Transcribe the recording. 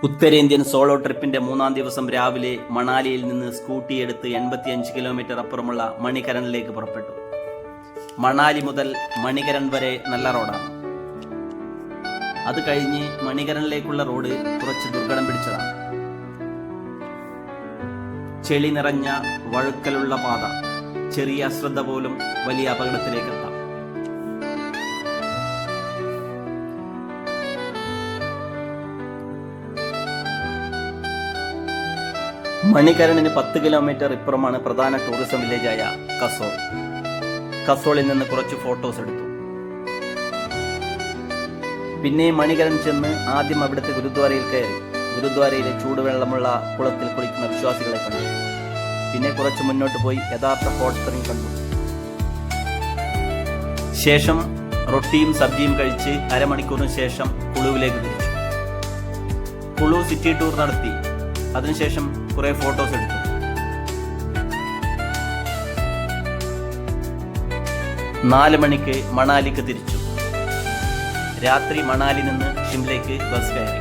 ഉത്തരേന്ത്യൻ സോളോ ട്രിപ്പിന്റെ 3-ാം ദിവസം രാവിലെ മണാലിയിൽ നിന്ന് സ്കൂട്ടി എടുത്ത് 85 കിലോമീറ്റർ അപ്പുറമുള്ള മണികരണിലേക്ക് പുറപ്പെട്ടു. മണാലി മുതൽ മണികരൺ വരെ നല്ല റോഡാണ്. അത് കഴിഞ്ഞ് മണികരണിലേക്കുള്ള റോഡ് കുറച്ച് ദുർഘടം പിടിച്ചതാണ്. ചെളി നിറഞ്ഞ വഴുക്കലുള്ള പാത, ചെറിയ അശ്രദ്ധ പോലും വലിയ അപകടത്തിലേക്കെത്താം. മണികരണിന് 10 കിലോമീറ്റർ ഇപ്പുറമാണ് പ്രധാന ടൂറിസം വില്ലേജായ കസോൾ. കസോളിൽ നിന്ന് കുറച്ച് ഫോട്ടോസ് എടുത്തു. പിന്നെ മണികരൺ ചെന്ന് ആദ്യം അവിടുത്തെ ഗുരുദ്വാരയിൽ കയറി. ഗുരുദ്വാരയിലെ ചൂടുവെള്ളമുള്ള കുളത്തിൽ കുളിക്കുന്ന വിശ്വാസികളെ കണ്ടു. പിന്നെ കുറച്ച് മുന്നോട്ട് പോയി യഥാർത്ഥ ഹോട്ട് സ്പ്രിംഗ് കണ്ടു. ശേഷം റൊട്ടിയും സബ്ജിയും കഴിച്ച് അരമണിക്കൂറിന് ശേഷം കുളുവിലേക്ക് തിരിച്ചു. കുളു സിറ്റി ടൂർ നടത്തി. അതിനുശേഷം കുറെ ഫോട്ടോസ് എടുത്തു. 4 മണിക്ക് മണാലിക്ക് തിരിച്ചു. രാത്രി മണാലി നിന്ന് ഷിംലയ്ക്ക് ബസ് കയറി.